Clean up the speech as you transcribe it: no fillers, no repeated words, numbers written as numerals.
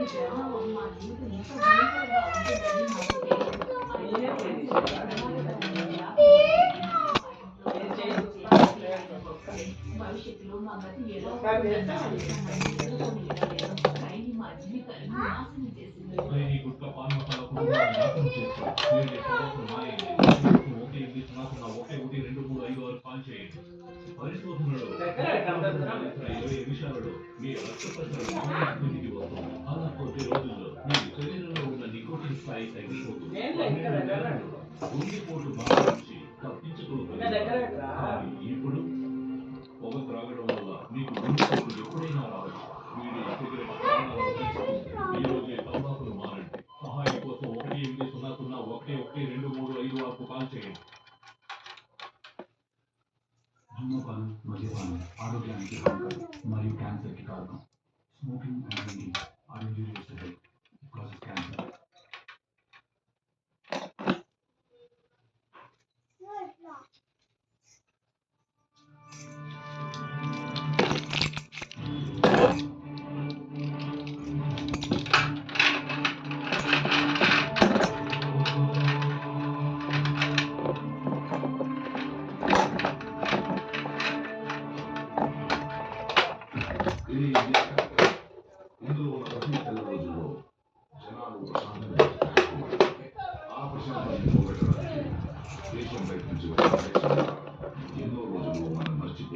మా జీవితం ఎంత భయంకరంగా ఉంటుందని నాకు తెలియదు. నేనే భవిష్యత్తులో మా గతి ఎలా చేశాను. రైలు మా జీవితాన్ని నాశనం చేసింది. ఈ గుట్ల పాన్ మసాలా కుటుంబాన్ని నాశనం చేస్తారు. మీరు ఈ పొగాకు మానేయండి. ఒకే 8 0 1 1 2 3 5 6 కాల్ చేయండి. పరిశోధనలో ఇతర 20 నిమిషాలలో మీ రక్త పరిసరాలు మామూలు స్థితికి వస్తుంది. అలా కొద్ది రోజుల్లో మీ శరీరంలో ఉన్న నికోటిన్ స్థాయి తగ్గిపోతుంది. గుండెపోటు బాధ నుంచి తప్పించుకోగలరు. కానీ ఇప్పుడు పొగ త్రాగడం వల్ల మీకు గుండెపోటు ఎప్పుడైనా రావచ్చు. వీడి సిగరెట్ ప్రాణాలను తీసుకుంటుంది. ఈ రోజే తంబాకులు మానండి. సహాయం కోసం 1 8 0 0 1 1 2 3 5 6 కాల్ చేయండి. ధూమపానం మద్యపానం ఆరోగ్యానికి హానికరం మరియు క్యాన్సర్కి కారణం. Smoking and drinking are injurious to health, causes cancer. ఇది